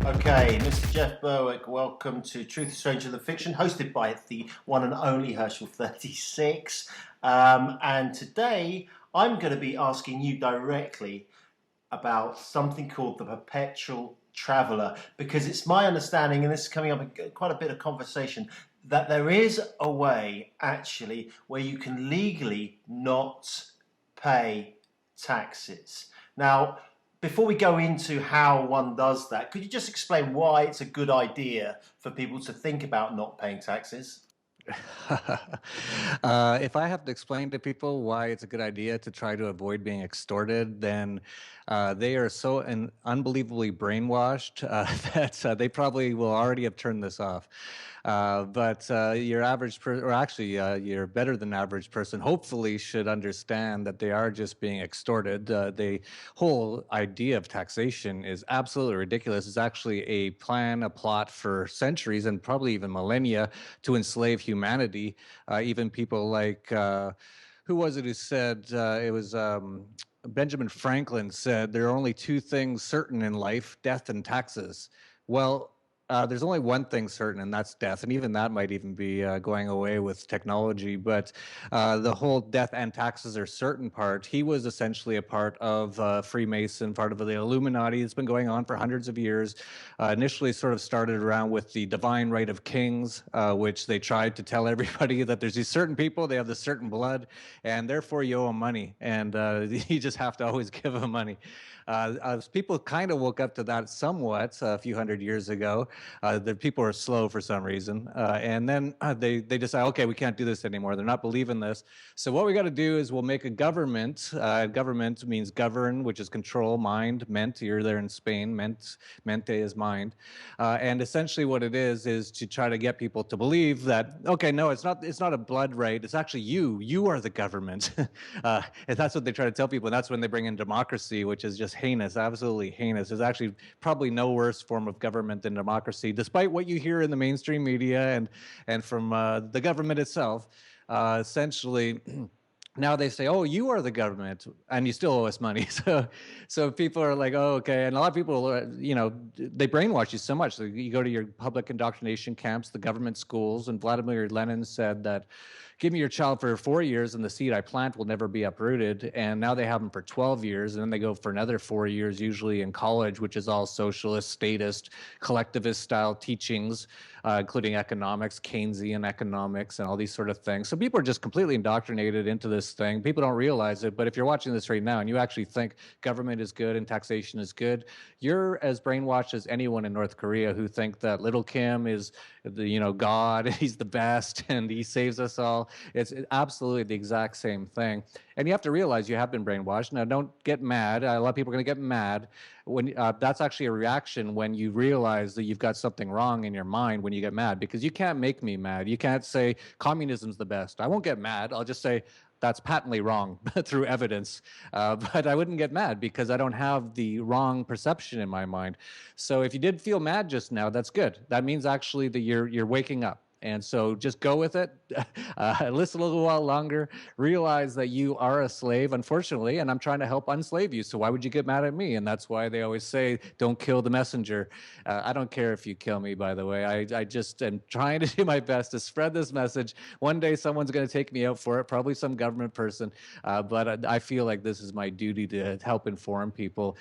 Okay, Mr. Jeff Berwick, welcome to Truth is Stranger Than Fiction, hosted by the one and only Herschel36. And today I'm going to be asking you directly about something called the Perpetual Traveller, because it's my understanding, and this is coming up in quite a bit of conversation, that there is a way actually where you can legally not pay taxes. Now, before we go into how one does that, could you just explain why it's a good idea for people to think about not paying taxes? If I have to explain to people why it's a good idea to try to avoid being extorted, then they are so unbelievably brainwashed that they probably will already have turned this off. But your average person, or actually your better than average person, hopefully should understand that they are just being extorted. The whole idea of taxation is absolutely ridiculous. It's actually a plan, a plot for centuries and probably even millennia to enslave humanity. Even people like, who was it who said, it was Benjamin Franklin said, there are only two things certain in life, death and taxes. Well, there's only one thing certain, and that's death. And even that might even be going away with technology. But the whole death and taxes are certain part, he was essentially a part of Freemason, part of the Illuminati. It's been going on for hundreds of years. Initially sort of started around with the divine right of kings, which they tried to tell everybody that there's these certain people, they have this certain blood, and therefore you owe them money. And you just have to always give them money. People kind of woke up to that somewhat a few hundred years ago. The people are slow for some reason, and then they decide, okay, we can't do this anymore. They're not believing this. So what we got to do is we'll make a government. Government means govern, which is control. Mind, ment. You're there in Spain. Mente is mind, and essentially what it is to try to get people to believe that, okay, no, it's not a blood right. It's actually you are the government, and that's what they try to tell people. And that's when they bring in democracy, which is just heinous, absolutely heinous. There's actually probably no worse form of government than democracy, despite what you hear in the mainstream media and from the government itself. Essentially, now they say, oh, you are the government and you still owe us money. So people are like, oh, okay. And a lot of people, they brainwash you so much. So you go to your public indoctrination camps, the government schools, and Vladimir Lenin said that, give me your child for 4 years and the seed I plant will never be uprooted. And now they have them for 12 years. And then they go for another 4 years, usually in college, which is all socialist, statist, collectivist style teachings, including economics, Keynesian economics, and all these sort of things. So people are just completely indoctrinated into this thing. People don't realize it. But if you're watching this right now and you actually think government is good and taxation is good, you're as brainwashed as anyone in North Korea who think that little Kim is God, he's the best and he saves us all. It's absolutely the exact same thing. And you have to realize you have been brainwashed. Now, don't get mad. A lot of people are going to get mad. When that's actually a reaction when you realize that you've got something wrong in your mind when you get mad, because you can't make me mad. You can't say communism's the best. I won't get mad. I'll just say that's patently wrong through evidence. But I wouldn't get mad because I don't have the wrong perception in my mind. So if you did feel mad just now, that's good. That means actually that you're waking up. And so just go with it, listen a little while longer, realize that you are a slave, unfortunately, and I'm trying to help unslave you. So why would you get mad at me? And that's why they always say, don't kill the messenger. I don't care if you kill me, by the way. I just am trying to do my best to spread this message. One day someone's going to take me out for it, probably some government person. But I feel like this is my duty to help inform people.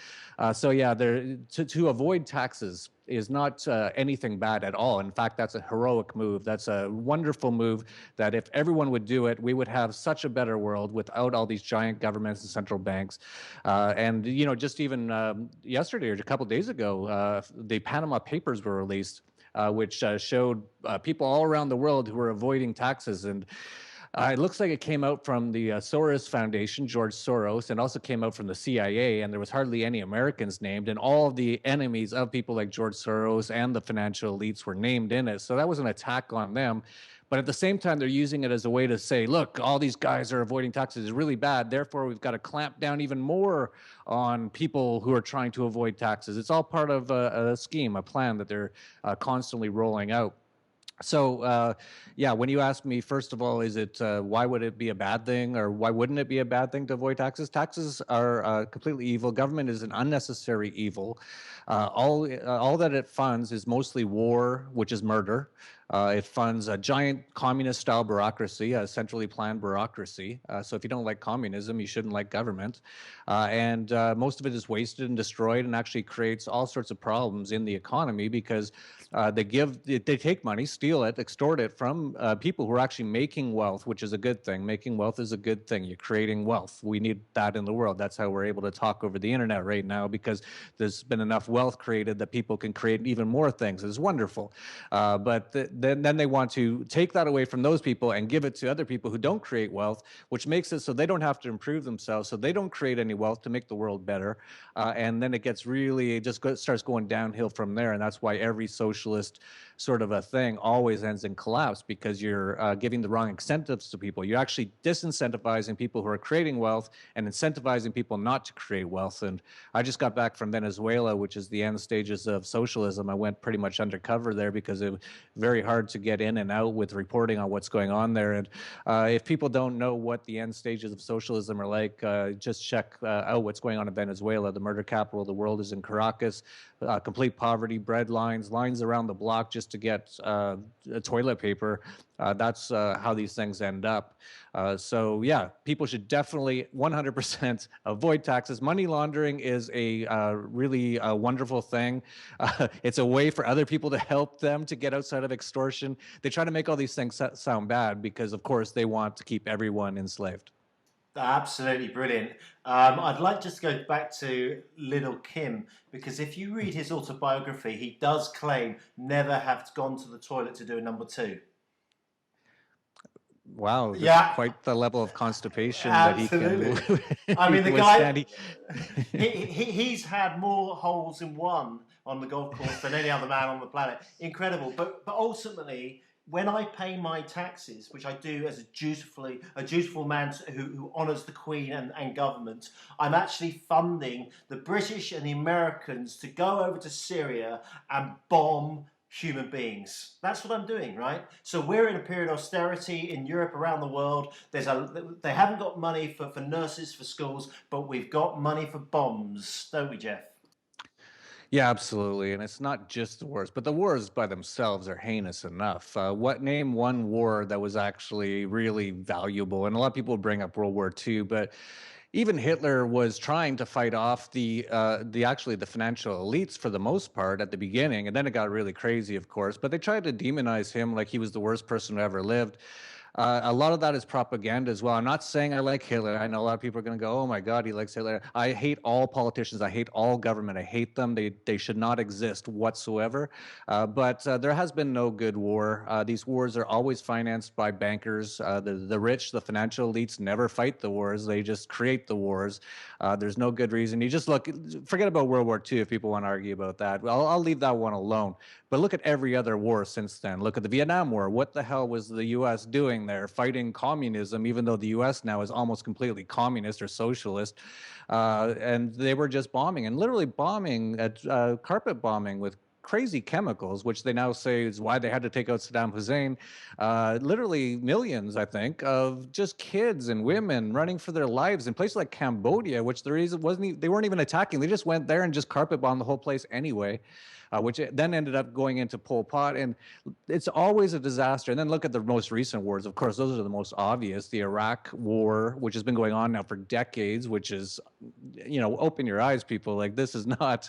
So yeah, to avoid taxes is not anything bad at all. In fact, that's a heroic move. That's a wonderful move that if everyone would do it, we would have such a better world without all these giant governments and central banks. And, just even yesterday or a couple of days ago, the Panama Papers were released, which showed people all around the world who were avoiding taxes. And it looks like it came out from the Soros Foundation, George Soros, and also came out from the CIA, and there was hardly any Americans named, and all of the enemies of people like George Soros and the financial elites were named in it. So that was an attack on them. But at the same time, they're using it as a way to say, look, all these guys are avoiding taxes. It's really bad. Therefore, we've got to clamp down even more on people who are trying to avoid taxes. It's all part of a scheme, a plan that they're constantly rolling out. Yeah, when you ask me, first of all, is it why would it be a bad thing, or why wouldn't it be a bad thing to avoid taxes? Taxes are completely evil. Government is an unnecessary evil. All that it funds is mostly war, which is murder. It funds a giant communist-style bureaucracy, a centrally planned bureaucracy. So if you don't like communism, you shouldn't like government. And most of it is wasted and destroyed, and actually creates all sorts of problems in the economy because they take money, steal it, extort it from people who are actually making wealth, which is a good thing. Making wealth is a good thing. You're creating wealth. We need that in the world. That's how we're able to talk over the internet right now, because there's been enough wealth created that people can create even more things. It's wonderful. Then they want to take that away from those people and give it to other people who don't create wealth, which makes it so they don't have to improve themselves, so they don't create any wealth to make the world better. And then it just starts going downhill from there. And that's why every socialist sort of a thing always ends in collapse, because you're giving the wrong incentives to people. You're actually disincentivizing people who are creating wealth and incentivizing people not to create wealth. And I just got back from Venezuela, which is the end stages of socialism. I went pretty much undercover there because it was very hard to get in and out with reporting on what's going on there. And if people don't know what the end stages of socialism are like, just check out what's going on in Venezuela. The murder capital of the world is in Caracas. Complete poverty, bread lines around the block just to get toilet paper. That's how these things end up. So yeah, people should definitely 100% avoid taxes. Money laundering is a really wonderful thing. It's a way for other people to help them to get outside of extortion. They try to make all these things sound bad because, of course, they want to keep everyone enslaved. Absolutely brilliant. I'd like just to go back to Little Kim, because if you read his autobiography, he does claim never have gone to the toilet to do a number two. Wow, that's Yeah, quite the level of constipation that he can absolutely. I mean, the guy, withstand. he's had more holes in one on the golf course than any other man on the planet. Incredible. But ultimately, when I pay my taxes, which I do as a dutiful man who honours the Queen and government, I'm actually funding the British and the Americans to go over to Syria and bomb human beings. That's what I'm doing, right? So we're in a period of austerity in Europe, around the world. They haven't got money for nurses, for schools, but we've got money for bombs, don't we, Jeff? Yeah, absolutely. And it's not just the wars, but the wars by themselves are heinous enough. Name one war that was actually really valuable? And a lot of people bring up World War II, but even Hitler was trying to fight off the financial elites for the most part at the beginning, and then it got really crazy, of course. But they tried to demonize him like he was the worst person who ever lived. A lot of that is propaganda as well. I'm not saying I like Hitler. I know a lot of people are going to go, "Oh my God, he likes Hitler." I hate all politicians. I hate all government. I hate them. They should not exist whatsoever. But there has been no good war. These wars are always financed by bankers. The rich, the financial elites, never fight the wars. They just create the wars. There's no good reason. You just forget about World War II if people want to argue about that. Well, I'll leave that one alone. But look at every other war since then. Look at the Vietnam War. What the hell was the U.S. doing there? Fighting communism, even though the U.S. now is almost completely communist or socialist. And they were just bombing, and literally bombing, carpet bombing with crazy chemicals, which they now say is why they had to take out Saddam Hussein. Literally millions, I think, of just kids and women running for their lives in places like Cambodia, which the reason wasn't they weren't even attacking. They just went there and just carpet bombed the whole place anyway. Which then ended up going into Pol Pot. And it's always a disaster. And then look at the most recent wars. Of course, those are the most obvious. The Iraq War, which has been going on now for decades, which is, open your eyes, people. Like, this is not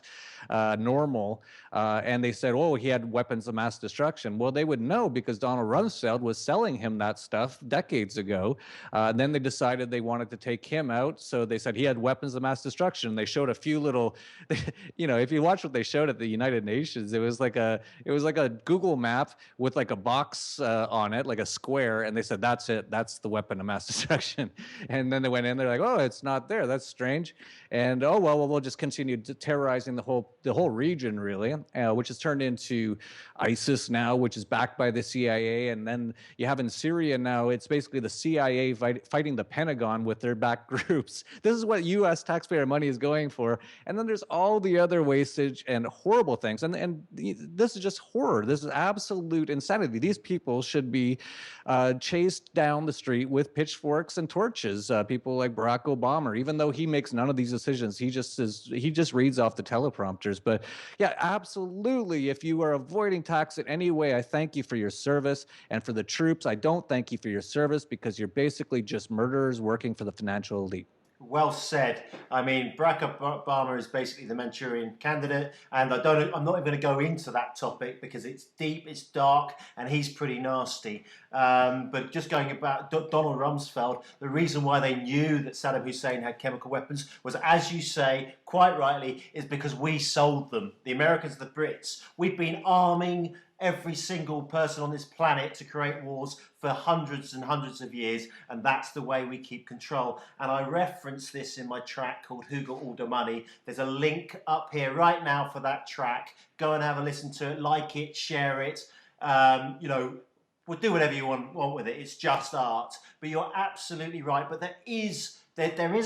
normal. And they said, oh, he had weapons of mass destruction. Well, they would know because Donald Rumsfeld was selling him that stuff decades ago. Then they decided they wanted to take him out. So they said he had weapons of mass destruction. They showed a few little, if you watch what they showed at the United Nations, it was like a Google map with like a box on it, like a square, and they said that's it, that's the weapon of mass destruction. And then they went in, they're like, oh, it's not there, that's strange. And oh well, we'll just continue terrorizing the whole region, really. which has turned into ISIS now, which is backed by the CIA. And then you have in Syria now, it's basically the CIA fighting the Pentagon with their back groups. This is what U.S. taxpayer money is going for. And then there's all the other wastage and horrible things. And this is just horror. This is absolute insanity. These people should be chased down the street with pitchforks and torches. People like Barack Obama, even though he makes none of these decisions, he just reads off the teleprompters. But yeah, absolutely. If you are avoiding tax in any way, I thank you for your service. And for the troops, I don't thank you for your service, because you're basically just murderers working for the financial elite. Well said. I mean, Barack Obama is basically the Manchurian candidate, and I'm not even going to go into that topic because it's deep, it's dark, and he's pretty nasty. But just going about Donald Rumsfeld, the reason why they knew that Saddam Hussein had chemical weapons was, as you say, quite rightly, is because we sold them. The Americans, the Brits, we've been arming every single person on this planet to create wars for hundreds and hundreds of years, and that's the way we keep control. And I reference this in my track called Who Got All the Money. There's a link up here right now for that track. Go and have a listen to it, like it, share it. We'll do whatever you want with it. It's just art. But you're absolutely right. But there is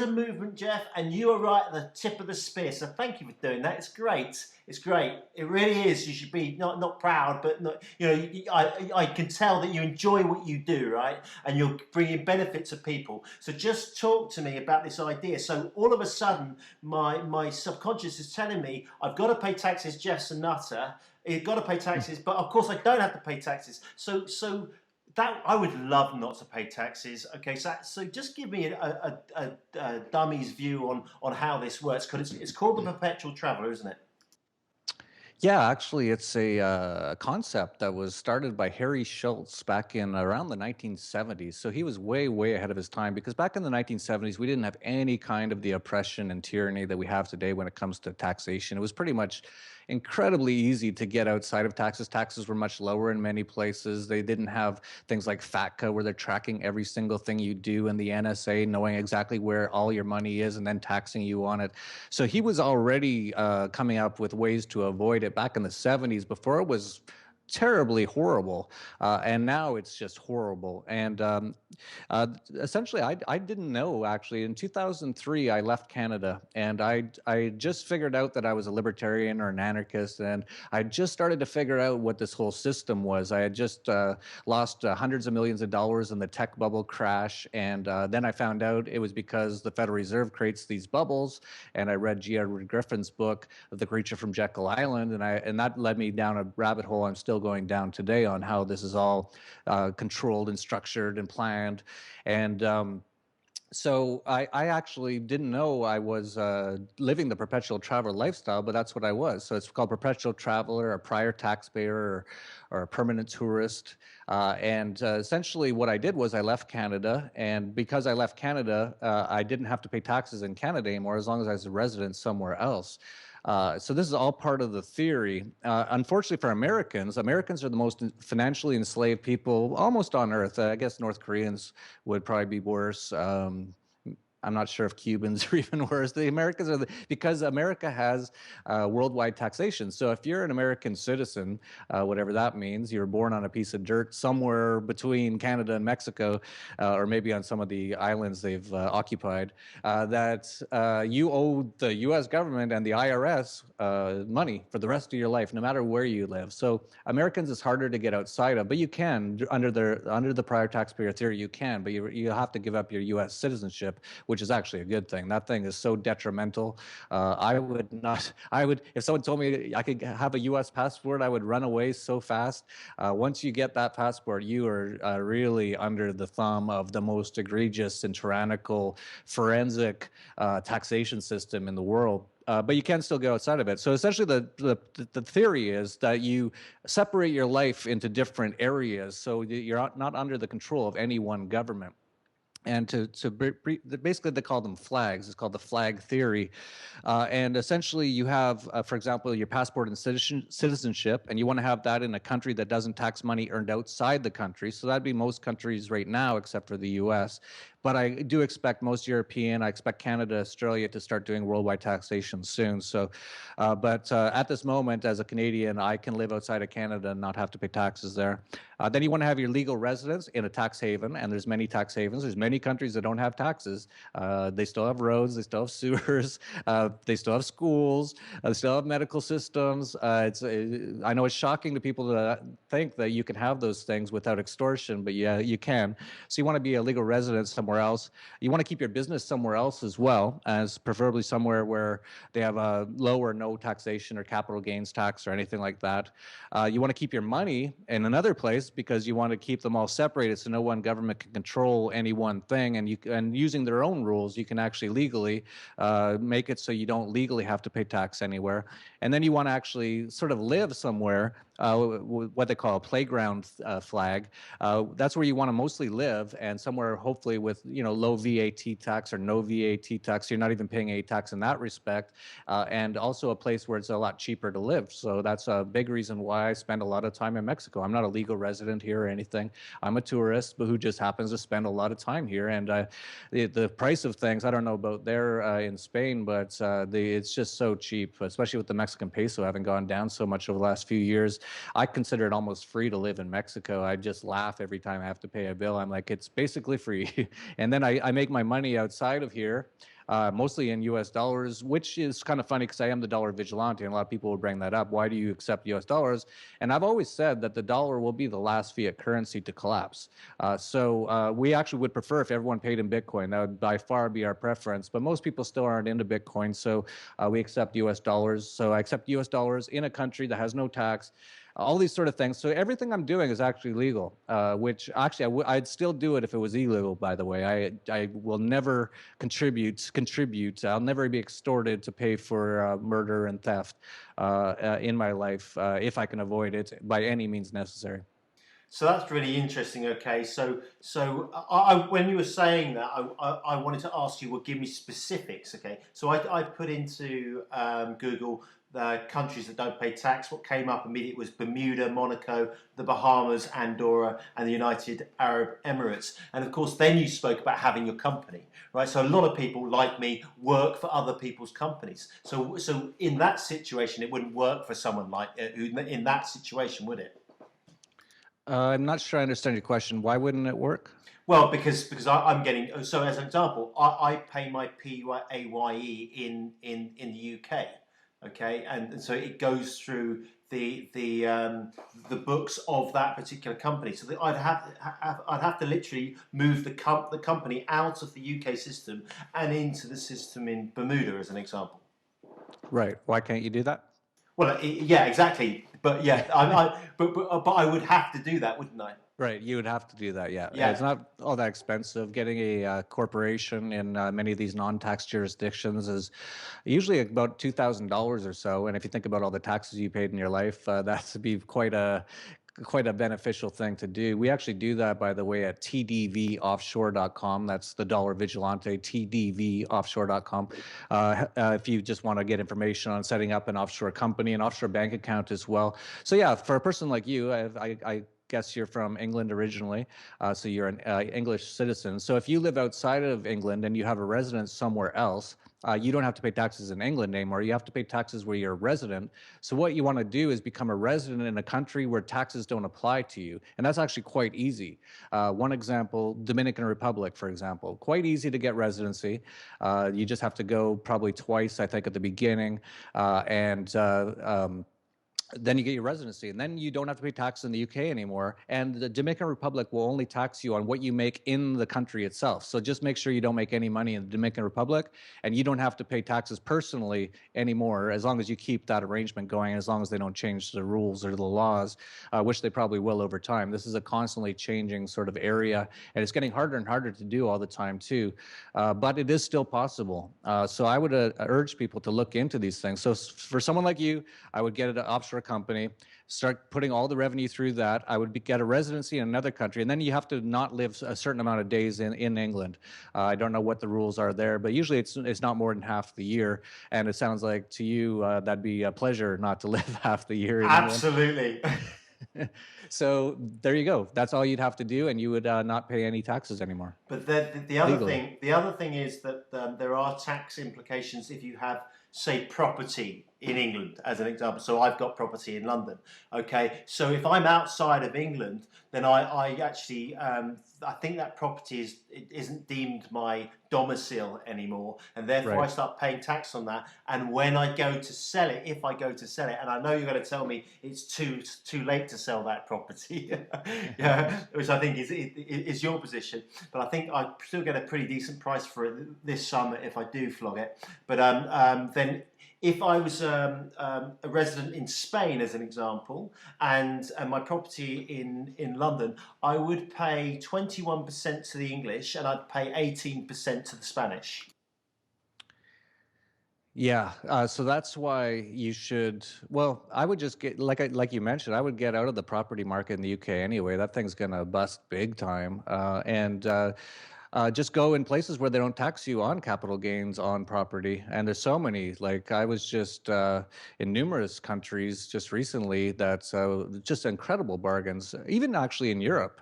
a movement, Jeff, and you are right at the tip of the spear. So thank you for doing that. It's great. It's great. It really is. You should be not proud, but not, I can tell that you enjoy what you do, right? And you're bringing benefit to people. So just talk to me about this idea. So all of a sudden, my subconscious is telling me I've got to pay taxes. Jeff's a nutter. You've got to pay taxes, but of course I don't have to pay taxes. So that I would love not to pay taxes. Okay, so just give me a dummy's view on how this works, because it's called the Perpetual Traveller, isn't it? Yeah, actually, it's a concept that was started by Harry Schultz back in around the 1970s. So he was way, way ahead of his time, because back in the 1970s, we didn't have any kind of the oppression and tyranny that we have today when it comes to taxation. It was pretty much incredibly easy to get outside of taxes. Taxes were much lower in many places. They didn't have things like FATCA, where they're tracking every single thing you do, and the NSA knowing exactly where all your money is and then taxing you on it. So he was already coming up with ways to avoid it back in the 70s, before it was terribly horrible, and now it's just horrible. And essentially, I didn't know, actually. In 2003, I left Canada, and I just figured out that I was a libertarian or an anarchist, and I just started to figure out what this whole system was. I had just lost hundreds of millions of dollars in the tech bubble crash, and then I found out it was because the Federal Reserve creates these bubbles, and I read G. Edward Griffin's book, The Creature from Jekyll Island, and that led me down a rabbit hole I'm still going down today, on how this is all controlled and structured and planned. And so I actually didn't know I was living the Perpetual Traveler lifestyle, but that's what I was. So it's called Perpetual Traveler, a prior taxpayer, or a permanent tourist. And essentially what I did was I left Canada, and because I left Canada, I didn't have to pay taxes in Canada anymore, as long as I was a resident somewhere else. So this is all part of the theory. Unfortunately for Americans are the most financially enslaved people almost on earth. I guess North Koreans would probably be worse. I'm not sure if Cubans are even worse. The Americans are because America has worldwide taxation. So if you're an American citizen, whatever that means, you're born on a piece of dirt somewhere between Canada and Mexico, or maybe on some of the islands they've occupied, that you owe the U.S. government and the IRS money for the rest of your life, no matter where you live. So Americans is harder to get outside of, but you can under the prior taxpayer theory, you can, but you have to give up your U.S. citizenship, which is actually a good thing. That thing is so detrimental. I would, if someone told me I could have a U.S. passport, I would run away so fast. Once you get that passport, you are really under the thumb of the most egregious and tyrannical forensic taxation system in the world. But you can still go outside of it. So essentially the theory is that you separate your life into different areas, so you're not under the control of any one government. And basically they call them flags. It's called the flag theory. And essentially you have, for example, your passport and citizenship, and you want to have that in a country that doesn't tax money earned outside the country. So that'd be most countries right now, except for the US. But I do expect most European, I expect Canada, Australia to start doing worldwide taxation soon. So, but at this moment, as a Canadian, I can live outside of Canada and not have to pay taxes there. Then you want to have your legal residence in a tax haven, and there's many tax havens. There's many countries that don't have taxes. They still have roads, they still have sewers, they still have schools, they still have medical systems. I know it's shocking to people to think that you can have those things without extortion, but yeah, you can. So you want to be a legal resident somewhere else. You want to keep your business somewhere else as well, as preferably somewhere where they have a low or no taxation or capital gains tax or anything like that. You want to keep your money in another place because you want to keep them all separated so no one government can control any one thing. And using their own rules, you can actually legally make it so you don't legally have to pay tax anywhere. And then you want to actually sort of live somewhere, what they call a playground flag. That's where you want to mostly live, and somewhere hopefully with low VAT tax or no VAT tax. So you're not even paying any tax in that respect, and also a place where it's a lot cheaper to live. So that's a big reason why I spend a lot of time in Mexico. I'm not a legal resident here or anything. I'm a tourist, but who just happens to spend a lot of time here. And the price of things, I don't know about there in Spain, but it's just so cheap, especially with the Mexican peso having gone down so much over the last few years. I consider it almost free to live in Mexico. I just laugh every time I have to pay a bill. I'm like, it's basically free. And then I make my money outside of here, mostly in US dollars, which is kind of funny because I am the dollar vigilante, and a lot of people will bring that up. Why do you accept US dollars? And I've always said that the dollar will be the last fiat currency to collapse. So we actually would prefer if everyone paid in Bitcoin. That would by far be our preference. But most people still aren't into Bitcoin, so we accept US dollars. So I accept US dollars in a country that has no tax. All these sort of things. So everything I'm doing is actually legal, which actually I'd still do it if it was illegal, by the way. I will never contribute. I'll never be extorted to pay for murder and theft in my life if I can avoid it by any means necessary. So that's really interesting. Okay, so when you were saying that, I wanted to ask you, well, give me specifics. Okay, so I put into Google the countries that don't pay tax. What came up immediately was Bermuda, Monaco, the Bahamas, Andorra, and the United Arab Emirates. And of course, then you spoke about having your company, right? So a lot of people like me work for other people's companies. So in that situation, it wouldn't work for someone like in that situation, would it? I'm not sure I understand your question. Why wouldn't it work? Well, because I'm getting, so as an example, I pay my PAYE in the UK, okay, and so it goes through the books of that particular company. So I'd have to literally move the company out of the UK system and into the system in Bermuda, as an example. Right. Why can't you do that? Well, yeah, exactly. But yeah, but I would have to do that, wouldn't I? Right, you would have to do that, yeah. Yeah. It's not all that expensive. Getting a corporation in many of these non-tax jurisdictions is usually about $2,000 or so. And if you think about all the taxes you paid in your life, that's to be quite a beneficial thing to do. We actually do that, by the way, at tdvoffshore.com. That's the Dollar Vigilante, tdvoffshore.com. If you just want to get information on setting up an offshore company, an offshore bank account as well. So yeah, for a person like you, I guess you're from England originally, so you're an English citizen. So if you live outside of England and you have a residence somewhere else, you don't have to pay taxes in England anymore. You have to pay taxes where you're a resident. So what you want to do is become a resident in a country where taxes don't apply to you. And that's actually quite easy. One example, Dominican Republic, for example, quite easy to get residency. You just have to go probably twice, I think, at the beginning. Then you get your residency, and then you don't have to pay taxes in the UK anymore. And the Dominican Republic will only tax you on what you make in the country itself. So just make sure you don't make any money in the Dominican Republic, and you don't have to pay taxes personally anymore, as long as you keep that arrangement going, as long as they don't change the rules or the laws, which they probably will over time. This is a constantly changing sort of area, and it's getting harder and harder to do all the time too. But it is still possible. So I would urge people to look into these things. So for someone like you, I would get an offshore company, start putting all the revenue through that. I would get a residency in another country, and then you have to not live a certain amount of days in England. I don't know what the rules are there, but usually it's not more than half the year. And it sounds like to you that'd be a pleasure not to live half the year in Absolutely. So there you go. That's all you'd have to do, and you would not pay any taxes anymore But the other legally. thing, is that there are tax implications if you have, say, property in England, as an example. So I've got property in London. Okay, so if I'm outside of England, then I actually I think that property isn't deemed my domicile anymore, and therefore I Right. start paying tax on that. And when I go to sell it, if I go to sell it, and I know you're going to tell me it's too late to sell that property, yeah, which I think is your position. But I think I still get a pretty decent price for it this summer if I do flog it. But then if I was a resident in Spain, as an example, and my property in London, I would pay 21% to the English and I'd pay 18% to the Spanish. Yeah, so that's why you should. Well, I would just get like you mentioned. I would get out of the property market in the UK anyway. That thing's gonna bust big time, and just go in places where they don't tax you on capital gains on property. And there's so many. Like I was just in numerous countries just recently. That's just incredible bargains. Even actually in Europe,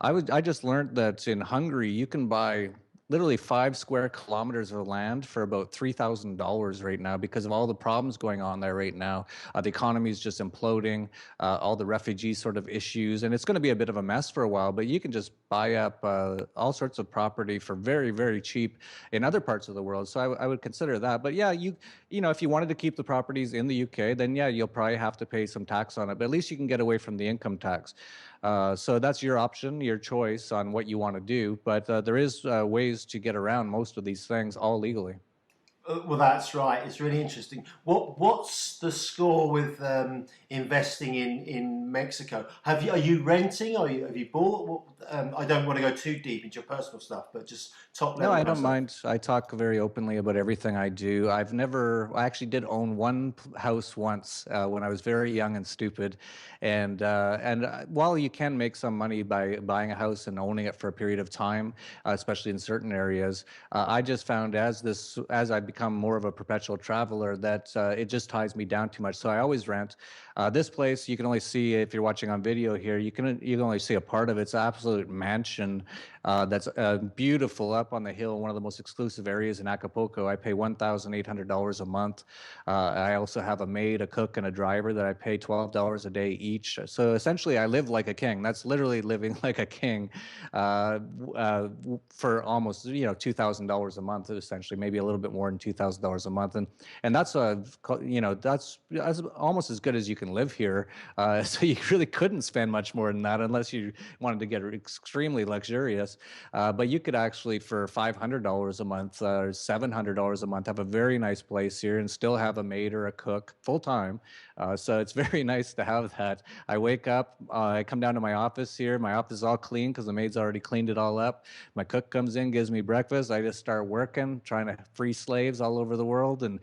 I just learned that in Hungary you can buy literally 5 square kilometers of land for about $3,000 right now because of all the problems going on there right now. The economy is just imploding, all the refugee sort of issues, and it's going to be a bit of a mess for a while. But you can just buy up all sorts of property for very, very cheap in other parts of the world. So I would consider that. But yeah, you know, if you wanted to keep the properties in the UK, then yeah, you'll probably have to pay some tax on it. But at least you can get away from the income tax. So that's your option, your choice on what you want to do. But there is ways to get around most of these things, all legally. Well, that's right. It's really interesting. What's the score with investing in Mexico? Are you renting? Or have you bought? I don't want to go too deep into your personal stuff, but just top No, level I kind of don't stuff. mind. I talk very openly about everything I do. I actually did own one house once when I was very young and stupid. And while you can make some money by buying a house and owning it for a period of time, especially in certain areas, I just found as I become more of a perpetual traveler that it just ties me down too much. So I always rent. This place you can only see if you're watching on video here. You can only see a part of it. It's an absolute mansion that's beautiful up on the hill, one of the most exclusive areas in Acapulco. I pay $1,800 a month. I also have a maid, a cook, and a driver that I pay $12 a day each. So essentially, I live like a king. That's literally living like a king for almost $2,000 a month, essentially, maybe a little bit more than $2,000 a month, and that's that's almost as good as you can live here. So you really couldn't spend much more than that unless you wanted to get extremely luxurious. But you could actually, for $500 a month or $700 a month, have a very nice place here and still have a maid or a cook full time. So it's very nice to have that. I wake up, I come down to my office here. My office is all clean because the maid's already cleaned it all up. My cook comes in, gives me breakfast. I just start working, trying to free slaves all over the world, and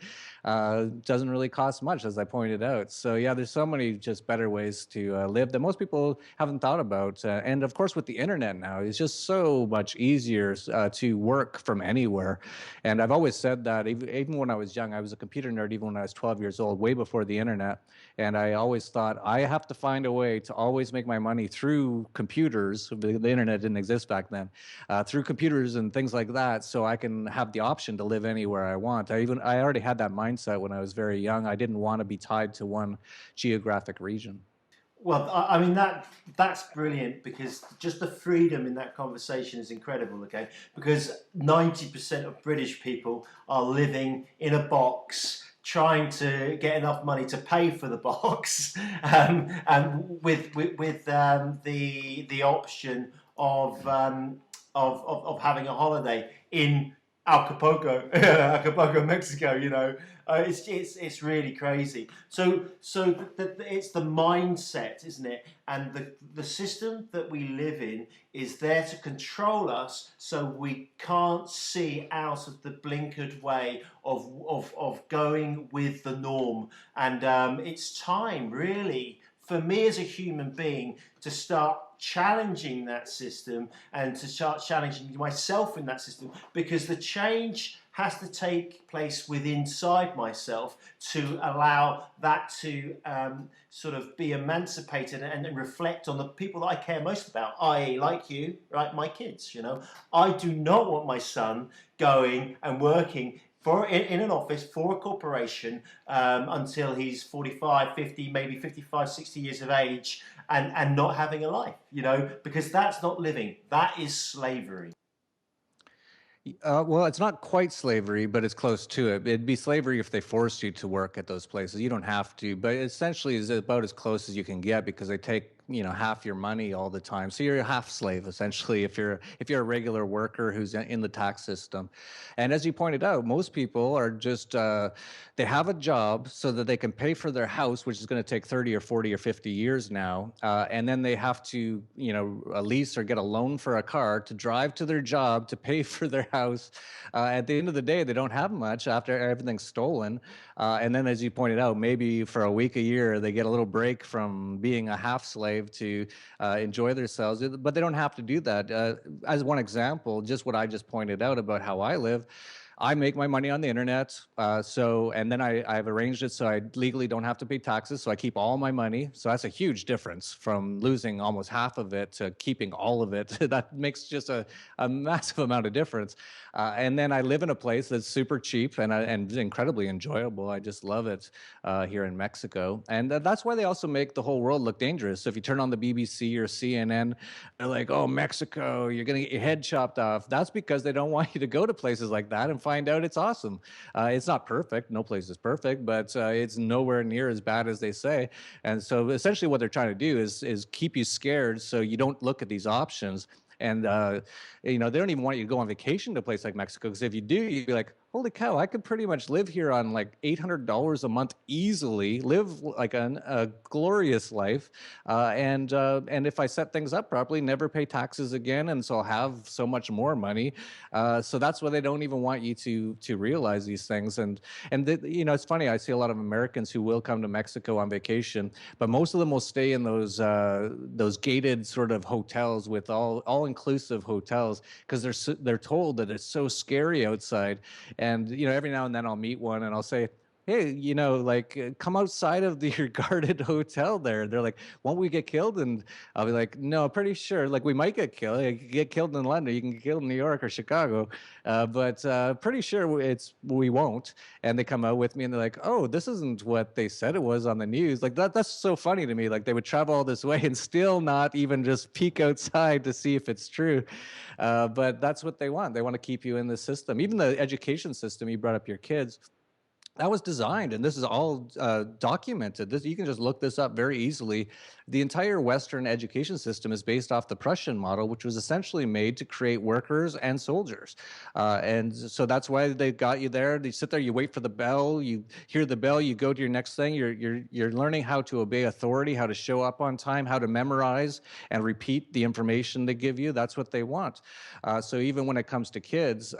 doesn't really cost much, as I pointed out. So yeah, there's so many just better ways to live that most people haven't thought about. And of course, with the internet now, it's just so much easier to work from anywhere. And I've always said that even when I was young, I was a computer nerd even when I was 12 years old, way before the internet. And I always thought I have to find a way to always make my money through computers. The internet didn't exist back then, through computers and things like that, so I can have the option to live anywhere I want. I already had that mindset when I was very young. I didn't want to be tied to one geographic region. Well, I mean that's brilliant because just the freedom in that conversation is incredible. Okay, because 90% of British people are living in a box, trying to get enough money to pay for the box, and with the option of having a holiday in Acapulco, Mexico. It's really crazy. It's the mindset, isn't it? And the system that we live in is there to control us, so we can't see out of the blinkered way of going with the norm. And it's time, really, for me as a human being to start challenging that system and to start challenging myself in that system, because the change has to take place within inside myself to allow that to sort of be emancipated and reflect on the people that I care most about, i.e. like you, right, my kids. You know, I do not want my son going and working in an office for a corporation until he's 45, 50, maybe 55, 60 years of age, and not having a life, you know, because that's not living. That is slavery. Well, it's not quite slavery, but it's close to it. It'd be slavery if they forced you to work at those places. You don't have to, but essentially is about as close as you can get, because they take, you know, half your money all the time. So you're a half slave essentially if you're a regular worker who's in the tax system. And as you pointed out, most people are just they have a job so that they can pay for their house, which is going to take 30 or 40 or 50 years now, and then they have to, you know, lease or get a loan for a car to drive to their job to pay for their house. At the end of the day, they don't have much after everything's stolen. And then, as you pointed out, maybe for a week, a year, they get a little break from being a half slave to enjoy themselves. But they don't have to do that. As one example, just what I just pointed out about how I live, I make my money on the internet, and then I've arranged it so I legally don't have to pay taxes, so I keep all my money. So that's a huge difference from losing almost half of it to keeping all of it. That makes just a massive amount of difference. And then I live in a place that's super cheap and incredibly enjoyable. I just love it here in Mexico. And that's why they also make the whole world look dangerous. So if you turn on the BBC or CNN, they're like, oh, Mexico, you're going to get your head chopped off. That's because they don't want you to go to places like that and find out it's awesome. It's not perfect. No place is perfect, but it's nowhere near as bad as they say. And so essentially what they're trying to do is keep you scared so you don't look at these options. And, you know, they don't even want you to go on vacation to a place like Mexico, because if you do, you'd be like, holy cow, I could pretty much live here on like $800 a month easily, live like a glorious life. And if I set things up properly, never pay taxes again. And so I'll have so much more money. So that's why they don't even want you to realize these things. And you know, it's funny, I see a lot of Americans who will come to Mexico on vacation, but most of them will stay in those gated sort of hotels with all-inclusive hotels, because they're told that it's so scary outside. And, you know, every now and then I'll meet one and I'll say, hey, you know, like, come outside of your guarded hotel there. They're like, won't we get killed? And I'll be like, no, pretty sure. Like, we might get killed. You can get killed in London. You can get killed in New York or Chicago. But pretty sure we won't. And they come out with me and they're like, oh, this isn't what they said it was on the news. Like, that's so funny to me. Like, they would travel all this way and still not even just peek outside to see if it's true. But that's what they want. They want to keep you in the system. Even the education system, you brought up your kids, that was designed, and this is all documented. You can just look this up very easily. The entire Western education system is based off the Prussian model, which was essentially made to create workers and soldiers. And so that's why they got you there. You sit there, you wait for the bell, you hear the bell, you go to your next thing. You're learning how to obey authority, how to show up on time, how to memorize and repeat the information they give you. That's what they want. So even when it comes to kids,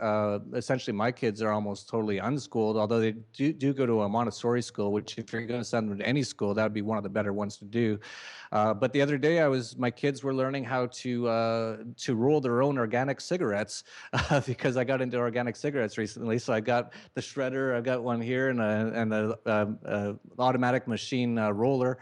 essentially my kids are almost totally unschooled, although they do go to a Montessori school, which if you're going to send them to any school, that would be one of the better ones to do. But the other day, my kids were learning how to roll their own organic cigarettes because I got into organic cigarettes recently. So I got the shredder, I got one here, and an automatic machine roller.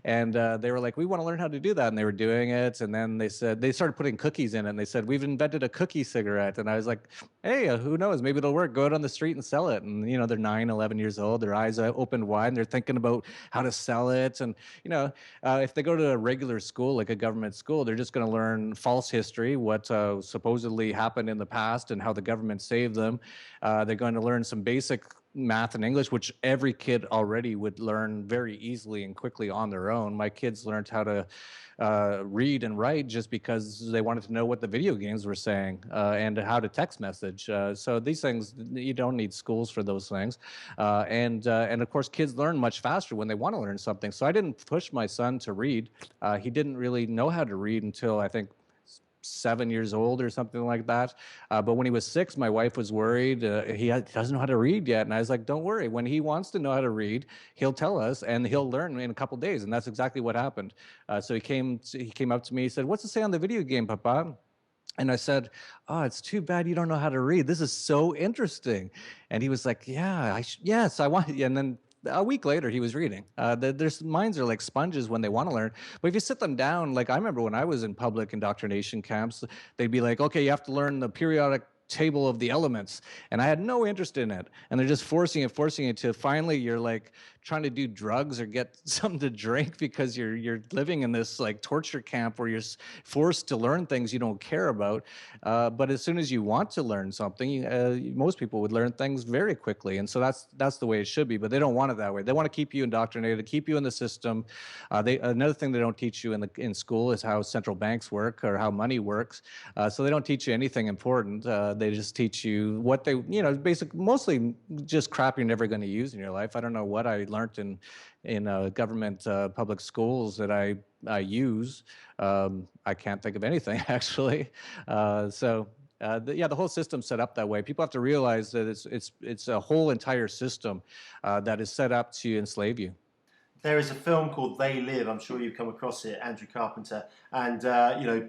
And they were like, we want to learn how to do that. And they were doing it. And then they started putting cookies in it. And they said, we've invented a cookie cigarette. And I was like, hey, who knows? Maybe it'll work. Go out on the street and sell it. And, you know, they're 9, 11 years old. Their eyes are opened wide. And they're thinking about how to sell it. And, you know, if they go to a regular school, like a government school, they're just going to learn false history, what supposedly happened in the past and how the government saved them. They're going to learn some basic math and English, which every kid already would learn very easily and quickly on their own. My kids learned how to read and write just because they wanted to know what the video games were saying and how to text message. So these things, you don't need schools for those things. And of course, kids learn much faster when they want to learn something. So I didn't push my son to read. He didn't really know how to read until I think 7 years old or something like that. But when he was 6, my wife was worried. He doesn't know how to read yet. And I was like, don't worry. When he wants to know how to read, he'll tell us and he'll learn in a couple of days. And that's exactly what happened. So he came up to me. He said, "What's it say on the video game, Papa?" And I said, "Oh, it's too bad you don't know how to read. This is so interesting." And he was like, "Yeah, yes, I want." And then a week later, he was reading. Their minds are like sponges when they want to learn. But if you sit them down, like I remember when I was in public indoctrination camps, they'd be like, "Okay, you have to learn the periodic table of the elements," and I had no interest in it. And they're just forcing it to finally you're like trying to do drugs or get something to drink because you're living in this like torture camp where you're forced to learn things you don't care about. But as soon as you want to learn something, most people would learn things very quickly, and so that's the way it should be. But they don't want it that way. They want to keep you indoctrinated, keep you in the system. Another thing they don't teach you in school is how central banks work or how money works. So they don't teach you anything important. They just teach you what they, mostly just crap you're never going to use in your life. I don't know what I learned in government public schools that I use. I can't think of anything actually. The whole system's set up that way. People have to realize that it's a whole entire system that is set up to enslave you. There is a film called They Live. I'm sure you've come across it, Andrew Carpenter. And,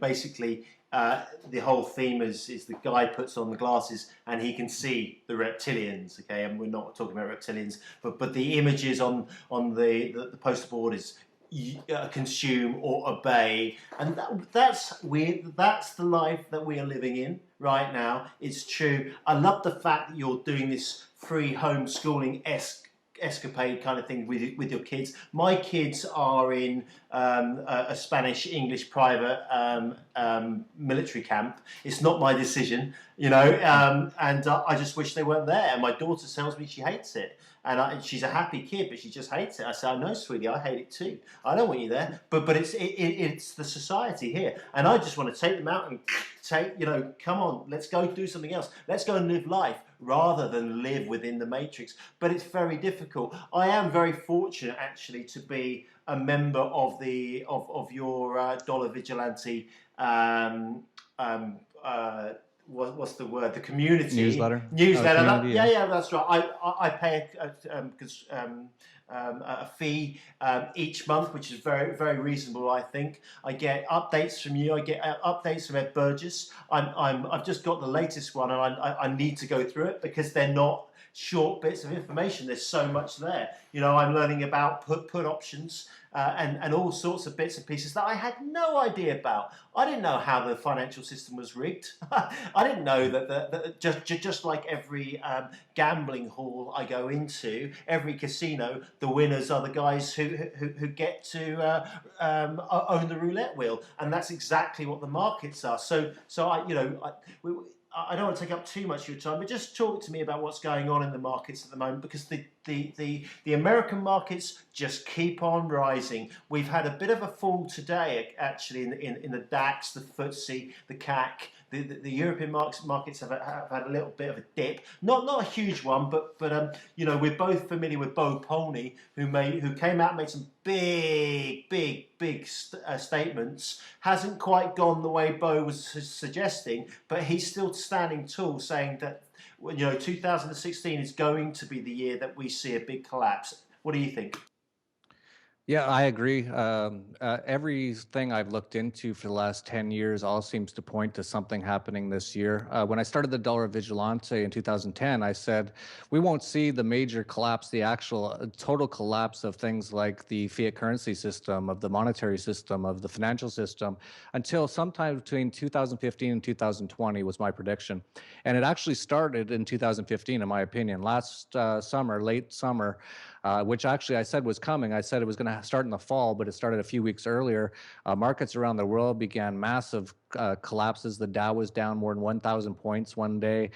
basically the whole theme is the guy puts on the glasses and he can see the reptilians, okay? And we're not talking about reptilians, but the images on the poster board is consume or obey. And that's weird. That's the life that we are living in right now. It's true. I love the fact that you're doing this free homeschooling escapade kind of thing with your kids. My kids are in a Spanish English private military camp. It's not my decision, and I just wish they weren't there. And my daughter tells me she hates it, and she's a happy kid, but she just hates it. I say, "I know, sweetie, I hate it too. I don't want you there." But it's the society here, and I just want to take them out and come on, let's go do something else. Let's go and live life rather than live within the matrix. But it's very difficult. I am very fortunate actually to be a member of your Dollar Vigilante. What's the word? The community Newsletter. Community, yeah, that's right. I pay a fee each month, which is very, very reasonable, I think. I get updates from you. I get updates from Ed Burgess. I've just got the latest one, and I need to go through it because they're not short bits of information. There's so much there. I'm learning about put options and all sorts of bits and pieces that I had no idea about. I didn't know how the financial system was rigged. I didn't know that just like every gambling hall I go into, every casino, the winners are the guys who get to own the roulette wheel, and that's exactly what the markets are. So I don't want to take up too much of your time, but just talk to me about what's going on in the markets at the moment, because the American markets just keep on rising. We've had a bit of a fall today, actually, in the DAX, the FTSE, the CAC. The European markets have had a little bit of a dip, not a huge one, but we're both familiar with Bo Polney, who came out and made some big statements. Hasn't quite gone the way Bo was suggesting, but he's still standing tall, saying that 2016 is going to be the year that we see a big collapse. What do you think? Yeah, I agree. Everything I've looked into for the last 10 years all seems to point to something happening this year. When I started the Dollar Vigilante in 2010, I said, we won't see the major collapse, the actual total collapse of things like the fiat currency system, of the monetary system, of the financial system, until sometime between 2015 and 2020 was my prediction. And it actually started in 2015, in my opinion. Last summer, late summer, which actually I said was coming. I said it was going to start in the fall, but it started a few weeks earlier. Markets around the world began massive collapses. The Dow was down more than 1,000 points one day.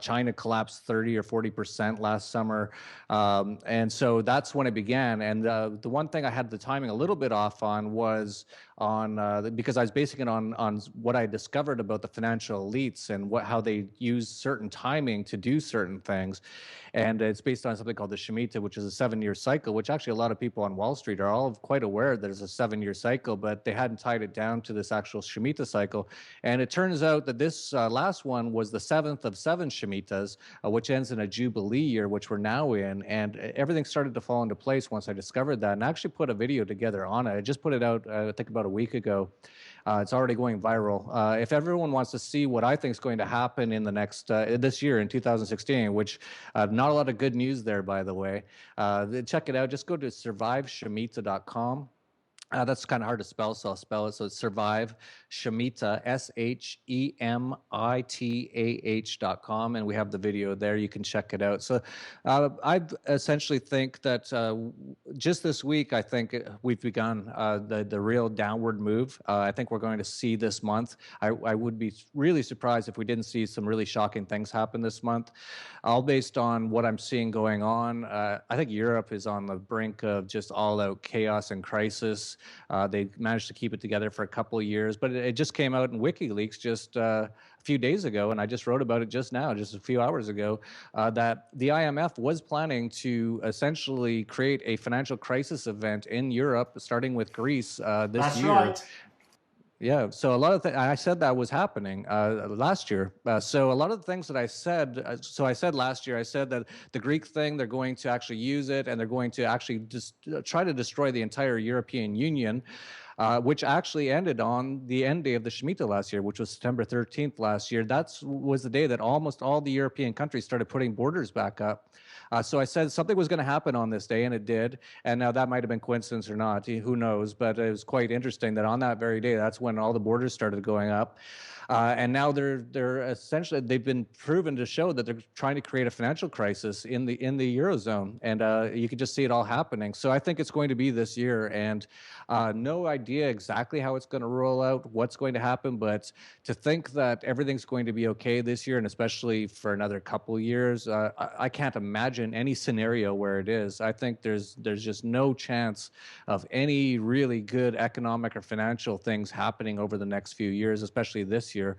China collapsed 30 or 40% last summer. And so that's when it began. And the one thing I had the timing a little bit off on was because I was basing it on what I discovered about the financial elites and how they use certain timing to do certain things. And it's based on something called the Shemitah, which is a 7-year cycle, which actually a lot of people on Wall Street are all quite aware that it's a 7-year cycle, but they hadn't tied it down to this actual Shemitah cycle. cycle. And it turns out that this last one was the 7th of 7 Shemitahs, which ends in a Jubilee year, which we're now in. And everything started to fall into place once I discovered that, and I actually put a video together on it. I just put it out, I think, about a week ago. It's already going viral. If everyone wants to see what I think is going to happen in the next, this year in 2016, which not a lot of good news there, by the way, check it out. Just go to surviveshemitah.com. That's kind of hard to spell, so I'll spell it. So it's Survive Shemitah, SHEMITAH.com, and we have the video there. You can check it out. So I essentially think that just this week, I think we've begun the real downward move. I think we're going to see this month. I would be really surprised if we didn't see some really shocking things happen this month, all based on what I'm seeing going on. I think Europe is on the brink of just all-out chaos and crisis. They managed to keep it together for a couple of years, but it just came out in WikiLeaks just a few days ago, and I just wrote about it just now, just a few hours ago, that the IMF was planning to essentially create a financial crisis event in Europe, starting with Greece this year. Right. Yeah, so a lot of things, I said that was happening last year. So a lot of the things that I said, so I said last year, I said that the Greek thing, they're going to actually use it, and they're going to actually just try to destroy the entire European Union, which actually ended on the end day of the Shemitah last year, which was September 13th last year. That was the day that almost all the European countries started putting borders back up. So I said something was going to happen on this day, and it did. And now that might have been coincidence or not, who knows? But it was quite interesting that on that very day, that's when all the borders started going up. And now they're essentially, they've been proven to show that they're trying to create a financial crisis in the Eurozone, and you can just see it all happening. So I think it's going to be this year, and no idea exactly how it's going to roll out, what's going to happen, but to think that everything's going to be okay this year, and especially for another couple of years, I can't imagine any scenario where it is. I think there's just no chance of any really good economic or financial things happening over the next few years, especially this year.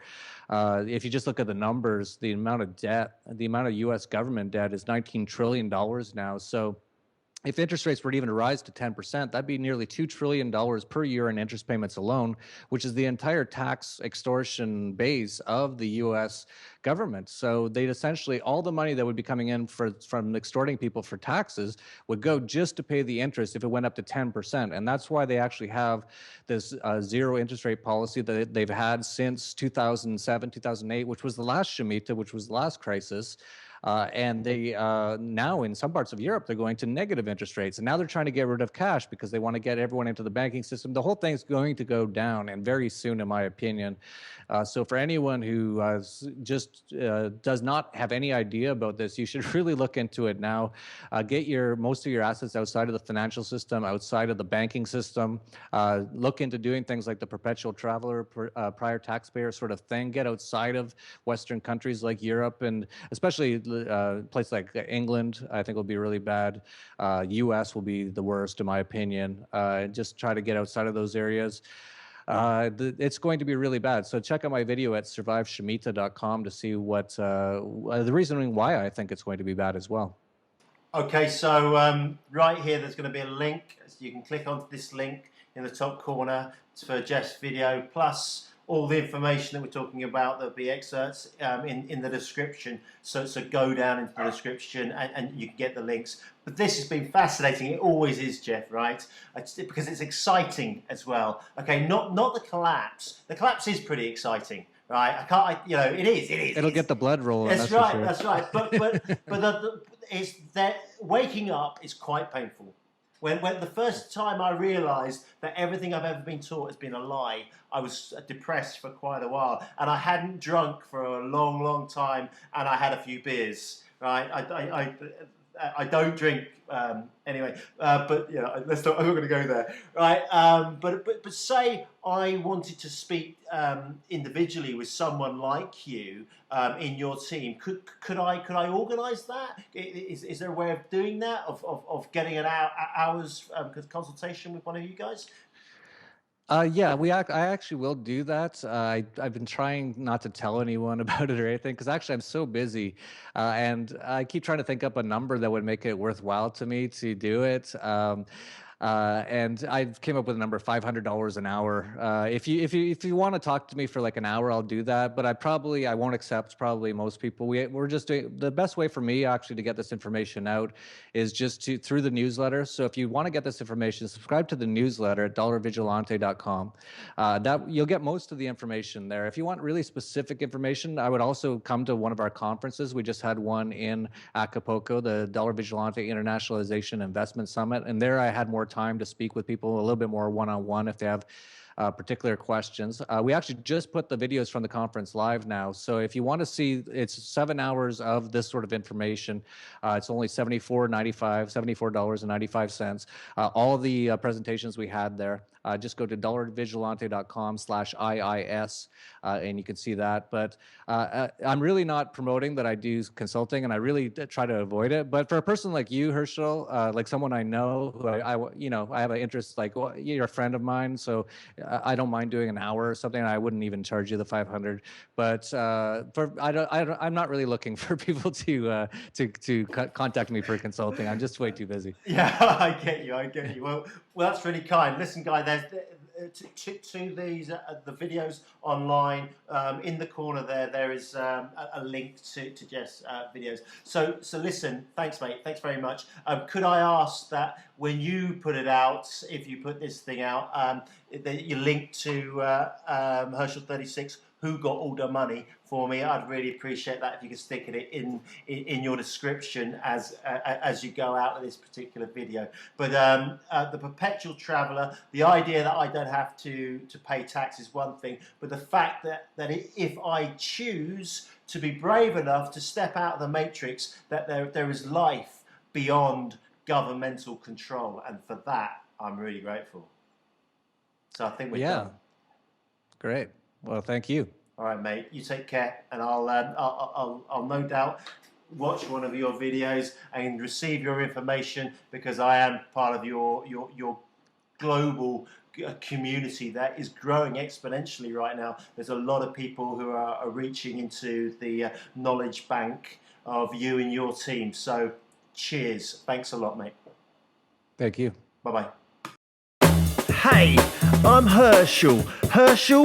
If you just look at the numbers, the amount of debt, the amount of U.S. government debt is $19 trillion now. So if interest rates were to even rise to 10%, that'd be nearly $2 trillion per year in interest payments alone, which is the entire tax extortion base of the U.S. government. So they'd essentially, all the money that would be coming in from extorting people for taxes would go just to pay the interest if it went up to 10%. And that's why they actually have this zero interest rate policy that they've had since 2007, 2008, which was the last Shemitah, which was the last crisis. And they now in some parts of Europe, they're going to negative interest rates. And now they're trying to get rid of cash because they want to get everyone into the banking system. The whole thing's going to go down, and very soon, in my opinion. So for anyone who just does not have any idea about this, you should really look into it now. Get most of your assets outside of the financial system, outside of the banking system. Look into doing things like the Perpetual Traveller, prior taxpayer sort of thing. Get outside of Western countries like Europe, and especially place like England, I think will be really bad. U.S. will be the worst, in my opinion. Just try to get outside of those areas. It's going to be really bad. So check out my video at surviveshemitah.com to see what the reasoning why I think it's going to be bad as well. Okay, so right here, there's going to be a link. So you can click onto this link in the top corner. It's for Jeff's video, plus all the information that we're talking about. There'll be excerpts in the description. So go down into the description and you can get the links. But this has been fascinating. It always is, Jeff, right? Because it's exciting as well. Okay, not the collapse. The collapse is pretty exciting, right? It is. It'll get the blood rolling. That's right. Sure. That's right. But it's that waking up is quite painful. When the first time I realised that everything I've ever been taught has been a lie, I was depressed for quite a while, and I hadn't drunk for a long, long time, and I had a few beers. Right? I don't drink anyway, but I'm not going to go there, right? But say I wanted to speak individually with someone like you in your team. Could I organise that? Is there a way of doing that? Of getting an hour's consultation with one of you guys? Yeah, I actually will do that. I've been trying not to tell anyone about it or anything because actually I'm so busy, and I keep trying to think up a number that would make it worthwhile to me to do it. And I came up with a number of $500 an hour. If you want to talk to me for like an hour, I'll do that. But I won't accept probably most people. We're just doing the best way for me actually to get this information out is just through the newsletter. So if you want to get this information, subscribe to the newsletter at dollarvigilante.com. That you'll get most of the information there. If you want really specific information, I would also come to one of our conferences. We just had one in Acapulco, the Dollar Vigilante Internationalization Investment Summit, and there I had more time to speak with people a little bit more one-on-one if they have particular questions. We actually just put the videos from the conference live now. So if you want to see, it's 7 hours of this sort of information. It's only $74.95. All of the presentations we had there, just go to dollarvigilante.com/IIS and you can see that. But I'm really not promoting that I do consulting, and I really try to avoid it. But for a person like you, Herschel, like someone I know who I have an interest, like, well, you're a friend of mine, so I don't mind doing an hour or something. And I wouldn't even charge you the 500. But I'm not really looking for people to contact me for consulting. I'm just way too busy. Yeah, I get you. Well, that's really kind. Listen, guy, there's to these the videos online. In the corner there is a link to Jeff's videos. So listen, thanks, mate. Thanks very much. Could I ask that when you put it out, if you put this thing out, that you link to Herschel 36, who got all the money for me? I'd really appreciate that if you could stick it in your description as you go out of this particular video. But the Perpetual Traveller, the idea that I don't have to pay tax is one thing, but the fact that if I choose to be brave enough to step out of the matrix, that there is life beyond governmental control, and for that I'm really grateful. So I think we're done. Great. Well, thank you. All right, mate. You take care, and I'll no doubt watch one of your videos and receive your information, because I am part of your global community that is growing exponentially right now. There's a lot of people who are reaching into the knowledge bank of you and your team. So, cheers. Thanks a lot, mate. Thank you. Bye-bye. Hey, I'm Herschel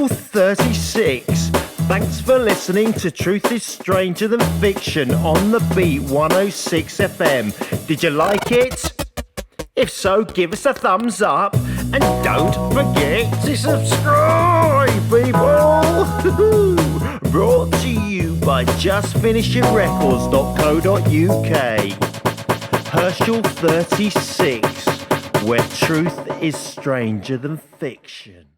36. Thanks for listening to Truth is Stranger Than Fiction on the Beat 106 FM. Did you like it? If so, give us a thumbs up, and don't forget to subscribe, people! Brought to you by justfinishingrecords.co.uk. Herschel 36, where truth is stranger than fiction.